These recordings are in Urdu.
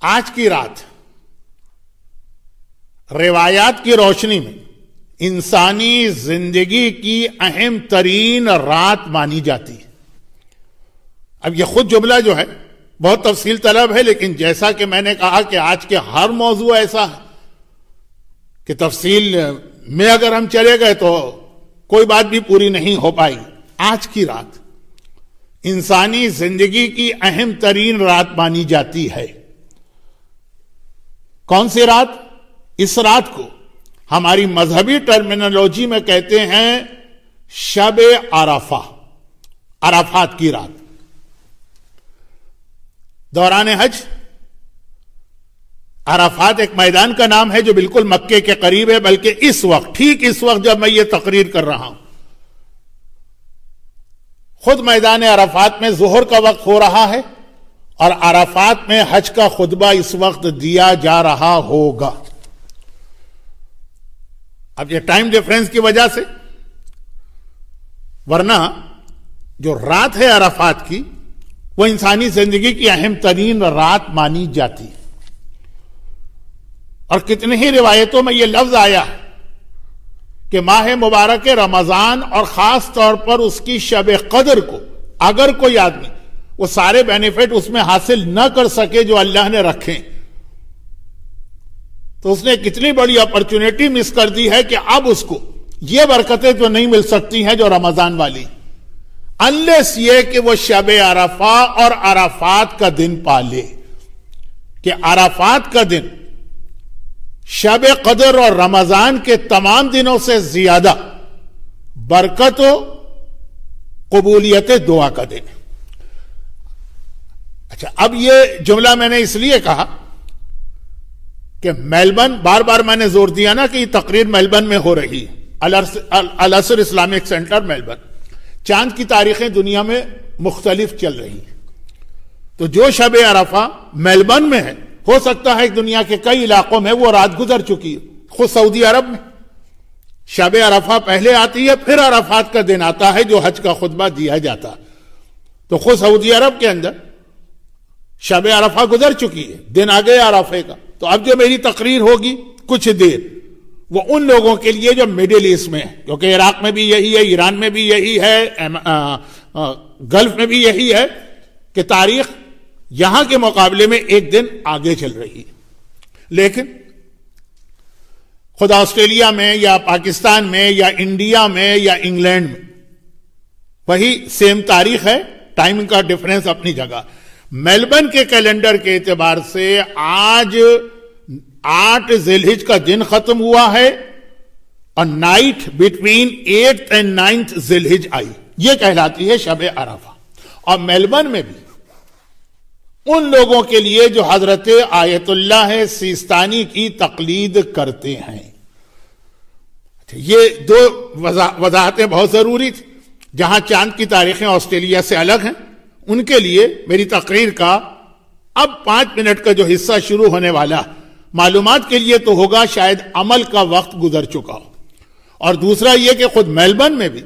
آج کی رات روایات کی روشنی میں انسانی زندگی کی اہم ترین رات مانی جاتی ہے. اب یہ خود جملہ جو ہے بہت تفصیل طلب ہے، لیکن جیسا کہ میں نے کہا کہ آج کے ہر موضوع ایسا ہے کہ تفصیل میں اگر ہم چلے گئے تو کوئی بات بھی پوری نہیں ہو پائے گی. آج کی رات انسانی زندگی کی اہم ترین رات مانی جاتی ہے. کون سی رات؟ اس رات کو ہماری مذہبی ٹرمینالوجی میں کہتے ہیں شب عرفہ، عرفات کی رات. دوران حج عرفات ایک میدان کا نام ہے جو بالکل مکے کے قریب ہے، بلکہ اس وقت، ٹھیک اس وقت جب میں یہ تقریر کر رہا ہوں، خود میدان عرفات میں ظہر کا وقت ہو رہا ہے اور عرفات میں حج کا خطبہ اس وقت دیا جا رہا ہوگا. اب یہ ٹائم ڈیفرنس کی وجہ سے، ورنہ جو رات ہے عرفات کی وہ انسانی زندگی کی اہم ترین رات مانی جاتی. اور کتنی ہی روایتوں میں یہ لفظ آیا ہے کہ ماہ مبارک رمضان اور خاص طور پر اس کی شب قدر کو اگر کوئی آدمی وہ سارے بینیفٹ اس میں حاصل نہ کر سکے جو اللہ نے رکھے، تو اس نے کتنی بڑی اپرچونٹی مس کر دی ہے کہ اب اس کو یہ برکتیں تو نہیں مل سکتی ہیں جو رمضان والی، انلیس یہ کہ وہ شب عرفہ اور عرفات کا دن پالے. کہ عرفات کا دن شب قدر اور رمضان کے تمام دنوں سے زیادہ برکت و قبولیت دعا کا دن. اچھا، اب یہ جملہ میں نے اس لیے کہا کہ میلبرن، بار بار میں نے زور دیا نا کہ یہ تقریر میلبرن میں ہو رہی ہے، العصر اسلامک سینٹر میلبرن. چاند کی تاریخیں دنیا میں مختلف چل رہی ہیں، تو جو شب عرفہ میلبرن میں ہے، ہو سکتا ہے کہ دنیا کے کئی علاقوں میں وہ رات گزر چکی ہے. خود سعودی عرب میں شب عرفہ پہلے آتی ہے، پھر عرفات کا دن آتا ہے جو حج کا خطبہ دیا جاتا ہے. تو خود سعودی عرب کے اندر شب عرفہ گزر چکی ہے، دن آ گیا عرفے کا. تو اب جو میری تقریر ہوگی کچھ دیر، وہ ان لوگوں کے لیے جو مڈل ایسٹ میں ہے، کیونکہ عراق میں بھی یہی ہے، ایران میں بھی یہی ہے، گلف میں بھی یہی ہے کہ تاریخ یہاں کے مقابلے میں ایک دن آگے چل رہی ہے. لیکن خود آسٹریلیا میں یا پاکستان میں یا انڈیا میں یا انگلینڈ میں وہی سیم تاریخ ہے، ٹائم کا ڈیفرنس اپنی جگہ. میلبرن کے کیلنڈر کے اعتبار سے آج 8 ذی الحج کا دن ختم ہوا ہے اور night between 8th and 9th ذی الحج آئی، یہ کہلاتی ہے شب عرفہ. اور میلبرن میں بھی ان لوگوں کے لیے جو حضرت آیت اللہ سیستانی کی تقلید کرتے ہیں. یہ دو وضاحتیں بہت ضروری تھی. جہاں چاند کی تاریخیں آسٹریلیا سے الگ ہیں، ان کے لیے میری تقریر کا اب 5 منٹ کا جو حصہ شروع ہونے والا معلومات کے لیے تو ہوگا، شاید عمل کا وقت گزر چکا ہو. اور دوسرا یہ کہ خود میلبرن میں بھی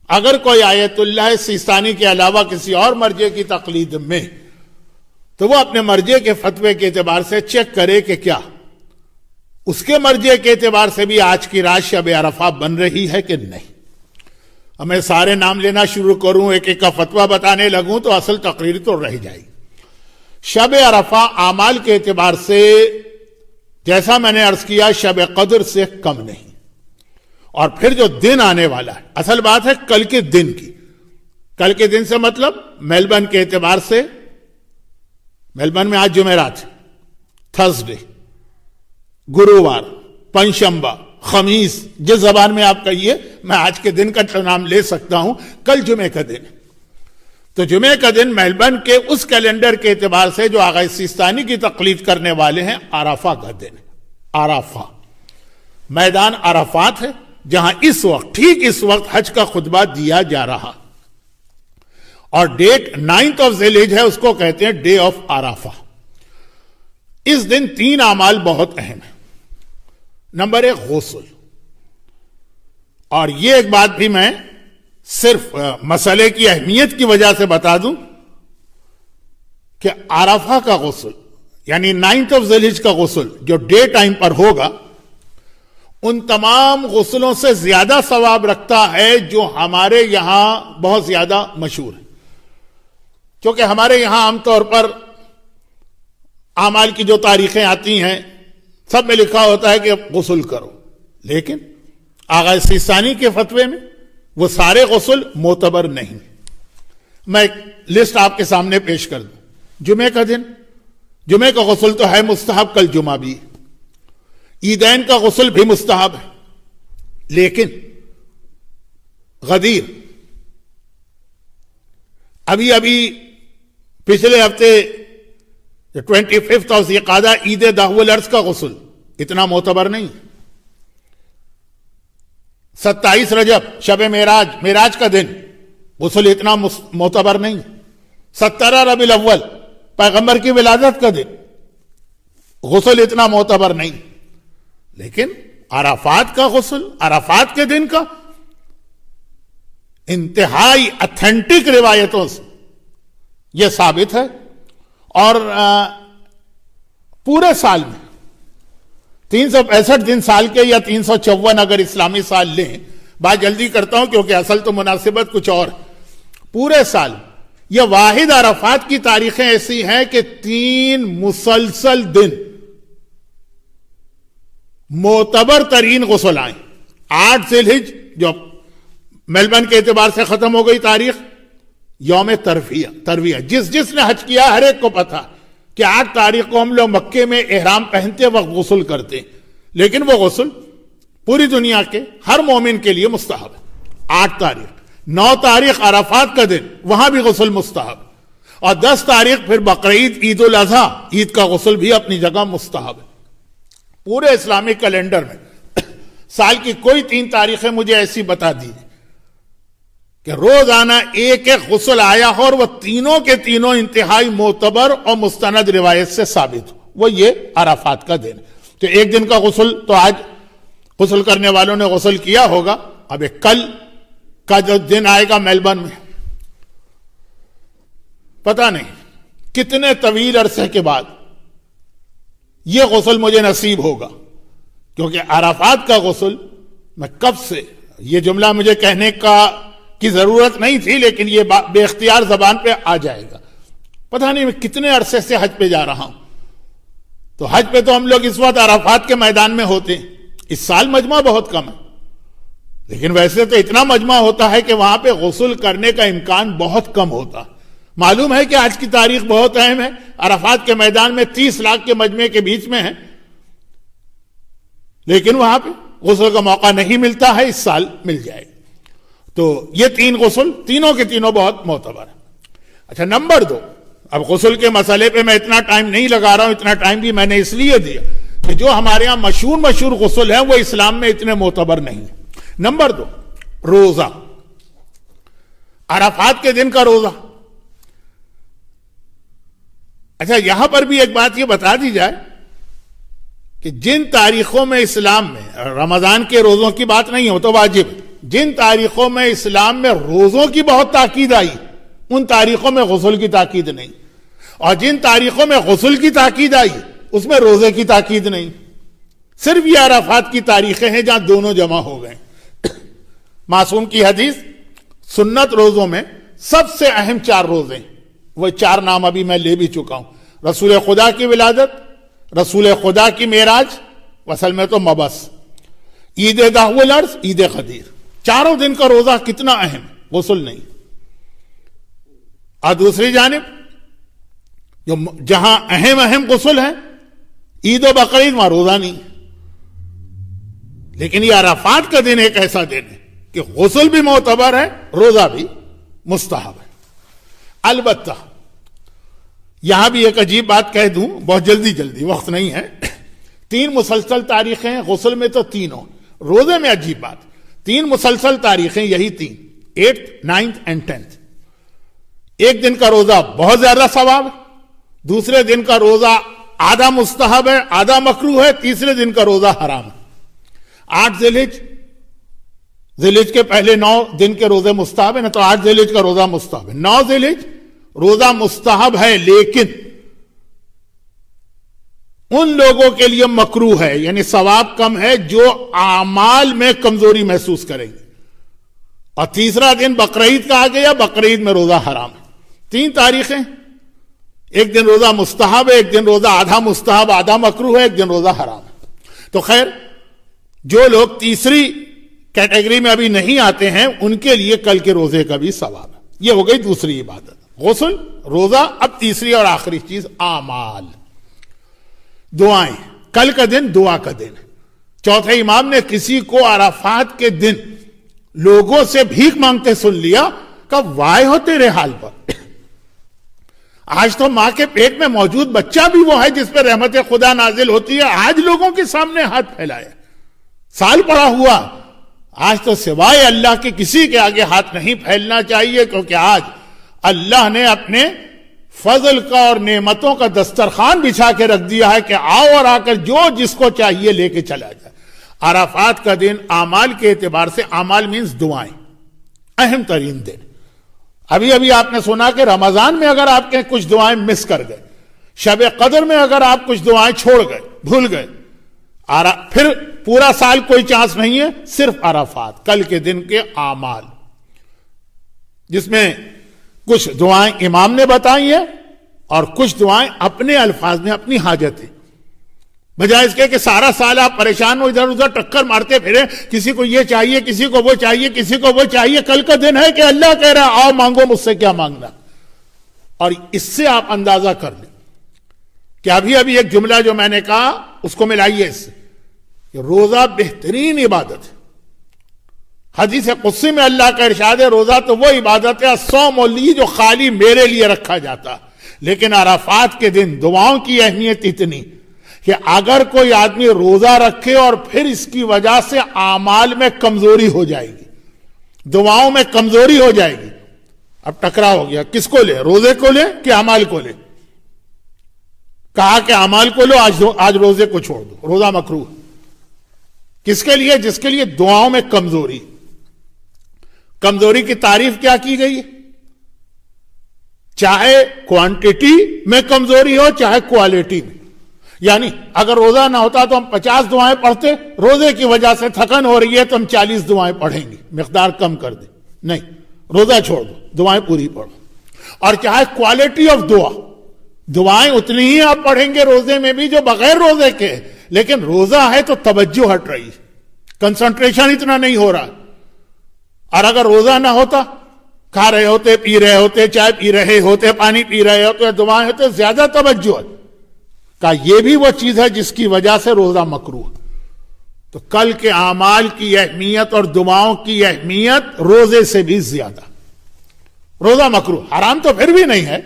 اگر کوئی آیت اللہ سیستانی کے علاوہ کسی اور مرجع کی تقلید میں، تو وہ اپنے مرجع کے فتوے کے اعتبار سے چیک کرے کہ کیا اس کے مرجع کے اعتبار سے بھی آج کی رات شب عرفہ بن رہی ہے کہ نہیں. اب میں سارے نام لینا شروع کروں، ایک ایک کا فتویٰ بتانے لگوں تو اصل تقریر تو رہ جائے گی. شب عرفہ اعمال کے اعتبار سے جیسا میں نے عرض کیا شب قدر سے کم نہیں. اور پھر جو دن آنے والا ہے، اصل بات ہے کل کے دن کی. کل کے دن سے مطلب میلبرن کے اعتبار سے، میلبرن میں آج جمعرات، تھرسڈے، گرووار، پنجشنبہ، خمیس، جس زبان میں آپ کہیے، میں آج کے دن کا نام لے سکتا ہوں. کل جمعے کا دن، تو جمعے کا دن میلبرن کے اس کیلنڈر کے اعتبار سے جو آغا سیستانی کی تقلید کرنے والے ہیں، عرفہ کا دن. عرفہ میدان عرفات ہے جہاں اس وقت، ٹھیک اس وقت حج کا خطبہ دیا جا رہا. اور ڈیٹ 9th of ذی الحج ہے، اس کو کہتے ہیں ڈے آف عرفہ. اس دن 3 اعمال بہت اہم ہیں. نمبر 1 غسل. اور یہ ایک بات بھی میں صرف مسئلے کی اہمیت کی وجہ سے بتا دوں کہ عرفہ کا غسل یعنی 9th آف ذی الحج کا غسل جو ڈے ٹائم پر ہوگا ان تمام غسلوں سے زیادہ ثواب رکھتا ہے جو ہمارے یہاں بہت زیادہ مشہور ہے. کیونکہ ہمارے یہاں عام طور پر اعمال کی جو تاریخیں آتی ہیں سب میں لکھا ہوتا ہے کہ غسل کرو، لیکن آغا سیستانی کے فتوے میں وہ سارے غسل معتبر نہیں. میں ایک لسٹ آپ کے سامنے پیش کر دوں. جمعے کا دن، جمعے کا غسل تو ہے مستحب، کل جمعہ بھی. عیدین کا غسل بھی مستحب ہے، لیکن غدیر ابھی پچھلے ہفتے 25 آف ذی القعدہ عید دہو الارض کا غسل اتنا معتبر نہیں. 27 رجب شب معراج کا دن غسل اتنا معتبر نہیں. 17 ربیع الاول پیغمبر کی ولادت کا دن غسل اتنا معتبر نہیں. لیکن عرفات کا غسل، عرفات کے دن کا انتہائی اتھینٹک روایتوں سے یہ ثابت ہے. اور پورے سال میں 365 دن سال کے یا 354 اگر اسلامی سال لیں، بات جلدی کرتا ہوں کیونکہ اصل تو مناسبت کچھ اور. پورے سال یہ واحد عرفات کی تاریخیں ایسی ہیں کہ 3 مسلسل دن معتبر ترین غسل آئیں. 8 ذی الحج جو میلبرن کے اعتبار سے ختم ہو گئی تاریخ، یوم ترویہ جس نے حج کیا ہر ایک کو پتا کہ 8 تاریخ کو ہم لوگ مکے میں احرام پہنتے وقت غسل کرتے ہیں، لیکن وہ غسل پوری دنیا کے ہر مومن کے لیے مستحب ہے. 8 تاریخ، 9 تاریخ عرفات کا دن وہاں بھی غسل مستحب، اور 10 تاریخ پھر بقرعید عید الاضحیٰ عید کا غسل بھی اپنی جگہ مستحب ہے. پورے اسلامک کیلنڈر میں سال کی کوئی 3 تاریخیں مجھے ایسی بتا دی کہ روزانہ ایک غسل آیا ہو اور وہ تینوں کے تینوں انتہائی معتبر اور مستند روایت سے ثابت ہو. وہ یہ عرفات کا دن. تو ایک دن کا غسل تو آج غسل کرنے والوں نے غسل کیا ہوگا. اب ایک کل کا جو دن آئے گا میلبرن میں، پتہ نہیں کتنے طویل عرصے کے بعد یہ غسل مجھے نصیب ہوگا. کیونکہ عرفات کا غسل میں کب سے، یہ جملہ مجھے کہنے کی ضرورت نہیں تھی لیکن یہ بے اختیار زبان پہ آ جائے گا. پتہ نہیں میں کتنے عرصے سے حج پہ جا رہا ہوں. تو حج پہ تو ہم لوگ اس وقت عرفات کے میدان میں ہوتے ہیں. اس سال مجمع بہت کم ہے، لیکن ویسے تو اتنا مجمع ہوتا ہے کہ وہاں پہ غسل کرنے کا امکان بہت کم ہوتا ہے. معلوم ہے کہ آج کی تاریخ بہت اہم ہے. عرفات کے میدان میں 30 لاکھ کے مجمع کے بیچ میں ہے، لیکن وہاں پہ غسل کا موقع نہیں ملتا ہے. اس سال مل جائے گا. تو یہ 3 غسل تینوں کے تینوں بہت معتبر ہیں. اچھا، نمبر 2، اب غسل کے مسئلے پہ میں اتنا ٹائم نہیں لگا رہا ہوں. اتنا ٹائم بھی میں نے اس لیے دیا کہ جو ہمارے ہاں مشہور غسل ہیں وہ اسلام میں اتنے معتبر نہیں. نمبر 2، روزہ. عرفات کے دن کا روزہ. اچھا، یہاں پر بھی ایک بات یہ بتا دی جائے کہ جن تاریخوں میں اسلام میں رمضان کے روزوں کی بات نہیں ہو تو واجب، جن تاریخوں میں اسلام میں روزوں کی بہت تاکید آئی ان تاریخوں میں غسل کی تاکید نہیں، اور جن تاریخوں میں غسل کی تاکید آئی اس میں روزے کی تاکید نہیں. صرف یہ عرفات کی تاریخیں ہیں جہاں دونوں جمع ہو گئے. معصوم کی حدیث، سنت روزوں میں سب سے اہم 4 روزے، وہ 4 نام ابھی میں لے بھی چکا ہوں. رسول خدا کی ولادت، رسول خدا کی معراج، اصل میں تو مبعث، عید دہو الارض، عید قدیر. 4 دن کا روزہ کتنا اہم، غسل نہیں. اور دوسری جانب جہاں اہم غسل ہے، عید و بقرعید، وہاں روزہ نہیں. لیکن یہ عرفات کا دن ایک ایسا دن ہے کہ غسل بھی معتبر ہے، روزہ بھی مستحب ہے. البتہ یہاں بھی ایک عجیب بات کہہ دوں، بہت جلدی وقت نہیں ہے. 3 مسلسل تاریخیں ہیں، غسل میں تو تینوں، روزے میں عجیب بات، 3 مسلسل تاریخیں، یہی 3، 8th 9th and 10th. ایک دن کا روزہ بہت زیادہ ثواب ہے، دوسرے دن کا روزہ آدھا مستحب ہے آدھا مکروہ ہے، تیسرے دن کا روزہ حرام ہے. 8 ذی الحج کے پہلے 9 دن کے روزے مستحب ہے نا، تو 8 ذی الحج کا روزہ مستحب ہے. 9 ذی الحج روزہ مستحب ہے، لیکن ان لوگوں کے لیے مکروہ ہے، یعنی ثواب کم ہے جو اعمال میں کمزوری محسوس کریں گے۔ اور تیسرا دن بقرعید کا آ گیا، بقرعید میں روزہ حرام ہے۔ 3 تاریخیں، ایک دن روزہ مستحب ہے، ایک دن روزہ آدھا مستحب آدھا مکروہ ہے، ایک دن روزہ حرام ہے۔ تو خیر، جو لوگ تیسری کیٹیگری میں ابھی نہیں آتے ہیں ان کے لیے کل کے روزے کا بھی ثواب ہے۔ یہ ہو گئی دوسری عبادت، غسل، روزہ۔ اب تیسری اور آخری چیز اعمال، دعائیں۔ کل کا دن دعا کا دن ہے۔ چوتھے امام نے کسی کو عرفات کے دن لوگوں سے بھیک مانگتے سن لیا کہ وائے ہو تیرے حال پر، آج تو ماں کے پیٹ میں موجود بچہ بھی وہ ہے جس پہ رحمت خدا نازل ہوتی ہے، آج لوگوں کے سامنے ہاتھ پھیلایا، سال پڑا ہوا، آج تو سوائے اللہ کے کسی کے آگے ہاتھ نہیں پھیلنا چاہیے، کیونکہ آج اللہ نے اپنے فضل کا اور نعمتوں کا دسترخوان بچھا کے رکھ دیا ہے کہ آؤ اور آ کر جو جس کو چاہیے لے کے چلا جائے۔ عرفات کا دن اعمال کے اعتبار سے، اعمال مینز دعائیں، اہم ترین دن۔ ابھی آپ نے سنا کہ رمضان میں اگر آپ کے کچھ دعائیں مس کر گئے، شب قدر میں اگر آپ کچھ دعائیں چھوڑ گئے، بھول گئے، پھر پورا سال کوئی چانس نہیں ہے، صرف عرفات کل کے دن کے اعمال، جس میں کچھ دعائیں امام نے بتائی ہیں اور کچھ دعائیں اپنے الفاظ میں، اپنی حاجتیں، بجائے اس کے کہ سارا سال آپ پریشان ہو، ادھر ادھر ٹکر مارتے پھریں، کسی کو یہ چاہیے، کسی کو وہ چاہیے، کسی کو وہ چاہیے۔ کل کا دن ہے کہ اللہ کہہ رہا آؤ مانگو مجھ سے کیا مانگنا، اور اس سے آپ اندازہ کر لیں کہ ابھی ایک جملہ جو میں نے کہا اس کو ملائیے اس سے، کہ روزہ بہترین عبادت ہے۔ حدیث قدسی میں اللہ کا ارشاد ہے روزہ تو وہ عبادت ہے الصوم لی جو خالی میرے لیے رکھا جاتا، لیکن عرفات کے دن دعاؤں کی اہمیت اتنی کہ اگر کوئی آدمی روزہ رکھے اور پھر اس کی وجہ سے اعمال میں کمزوری ہو جائے گی، دعاؤں میں کمزوری ہو جائے گی، اب ٹکرا ہو گیا، کس کو لے، روزے کو لے کہ اعمال کو لے؟ کہا کہ اعمال کو لو، آج روزے کو چھوڑ دو، روزہ مکروہ۔ کس کے لیے؟ جس کے لیے دعاؤں میں کمزوری۔ کمزوری کی تعریف کیا کی گئی ہے؟ چاہے کوانٹٹی میں کمزوری ہو چاہے کوالٹی میں، یعنی اگر روزہ نہ ہوتا تو ہم 50 دعائیں پڑھتے، روزے کی وجہ سے تھکن ہو رہی ہے تو ہم 40 دعائیں پڑھیں گے، مقدار کم کر دیں، نہیں، روزہ چھوڑ دو، دعائیں پوری پڑھو۔ اور چاہے کوالٹی آف دعائیں اتنی ہی آپ پڑھیں گے روزے میں بھی جو بغیر روزے کے، لیکن روزہ ہے تو توجہ ہٹ رہی، کنسنٹریشن اتنا نہیں ہو رہا۔ اور اگر روزہ نہ ہوتا، کھا رہے ہوتے، پی رہے ہوتے، چائے پی رہے ہوتے، پانی پی رہے ہوتے، دعائیں ہوتے، زیادہ توجہ ہے، کہ یہ بھی وہ چیز ہے جس کی وجہ سے روزہ مکروہ۔ تو کل کے اعمال کی اہمیت اور دعاؤں کی اہمیت روزے سے بھی زیادہ۔ روزہ مکروہ، حرام تو پھر بھی نہیں ہے،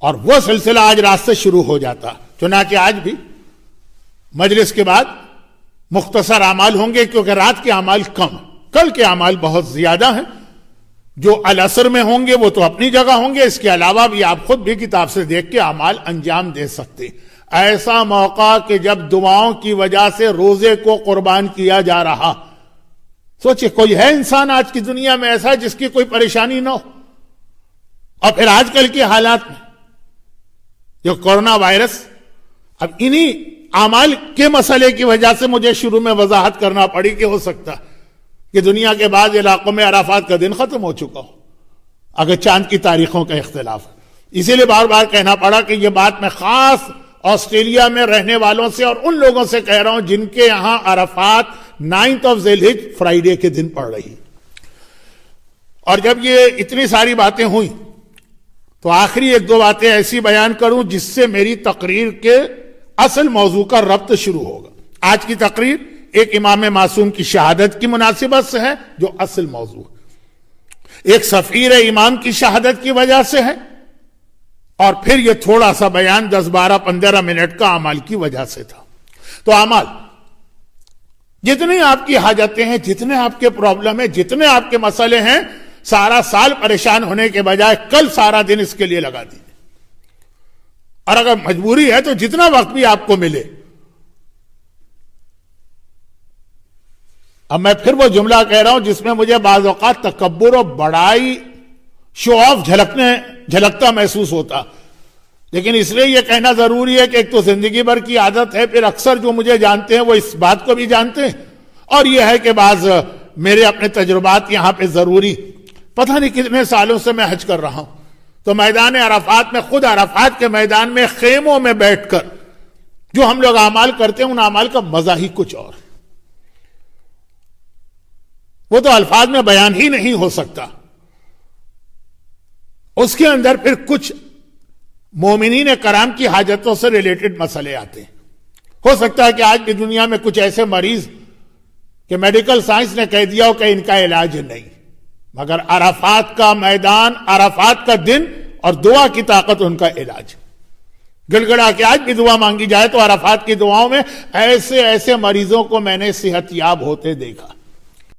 اور وہ سلسلہ آج رات سے شروع ہو جاتا، چنانچہ آج بھی مجلس کے بعد مختصر اعمال ہوں گے، کیونکہ رات کے اعمال کم، کل کے اعمال بہت زیادہ ہیں۔ جو العصر میں ہوں گے وہ تو اپنی جگہ ہوں گے، اس کے علاوہ بھی آپ خود بھی کتاب سے دیکھ کے اعمال انجام دے سکتے۔ ایسا موقع کہ جب دعاؤں کی وجہ سے روزے کو قربان کیا جا رہا، سوچے کوئی ہے انسان آج کی دنیا میں ایسا جس کی کوئی پریشانی نہ ہو؟ اور پھر آج کل کے حالات میں جو کورونا وائرس، اب انہی اعمال کے مسئلے کی وجہ سے مجھے شروع میں وضاحت کرنا پڑی کہ ہو سکتا کہ دنیا کے بعض علاقوں میں عرفات کا دن ختم ہو چکا ہو، اگر چاند کی تاریخوں کا اختلاف ہے۔ اسی لیے بار بار کہنا پڑا کہ یہ بات میں خاص آسٹریلیا میں رہنے والوں سے اور ان لوگوں سے کہہ رہا ہوں جن کے یہاں عرفات 9 ذی الحجہ فرائیڈے کے دن پڑ رہی۔ اور جب یہ اتنی ساری باتیں ہوئیں تو آخری 1-2 باتیں ایسی بیان کروں جس سے میری تقریر کے اصل موضوع کا ربط شروع ہوگا۔ آج کی تقریر ایک امام معصوم کی شہادت کی مناسبت سے ہے جو اصل موضوع ہے، ایک سفیر امام کی شہادت کی وجہ سے ہے، اور پھر یہ تھوڑا سا بیان 10-12-15 منٹ کا اعمال کی وجہ سے تھا۔ تو اعمال، جتنی آپ کی حاجتیں ہیں، جتنے آپ کے پرابلم ہیں، جتنے آپ کے مسئلے ہیں، سارا سال پریشان ہونے کے بجائے کل سارا دن اس کے لیے لگا دیجیے، اور اگر مجبوری ہے تو جتنا وقت بھی آپ کو ملے۔ اب میں پھر وہ جملہ کہہ رہا ہوں جس میں مجھے بعض اوقات تکبر و بڑائی، شو آف جھلکتا محسوس ہوتا لیکن اس لیے یہ کہنا ضروری ہے کہ ایک تو زندگی بھر کی عادت ہے، پھر اکثر جو مجھے جانتے ہیں وہ اس بات کو بھی جانتے ہیں، اور یہ ہے کہ بعض میرے اپنے تجربات یہاں پہ ضروری، پتہ نہیں کتنے سالوں سے میں حج کر رہا ہوں، تو میدان عرفات میں، خود عرفات کے میدان میں خیموں میں بیٹھ کر جو ہم لوگ اعمال کرتے ہیں، ان اعمال کا مزہ ہی کچھ اور ہے، وہ تو الفاظ میں بیان ہی نہیں ہو سکتا۔ اس کے اندر پھر کچھ مومنین کرام کی حاجتوں سے ریلیٹڈ مسئلے آتے ہیں۔ ہو سکتا ہے کہ آج بھی دنیا میں کچھ ایسے مریض کہ میڈیکل سائنس نے کہہ دیا ہو کہ ان کا علاج نہیں، مگر عرفات کا میدان، عرفات کا دن اور دعا کی طاقت ان کا علاج۔ گڑ گڑا کے آج بھی دعا مانگی جائے تو عرفات کی دعاؤں میں ایسے ایسے مریضوں کو میں نے صحت یاب ہوتے دیکھا۔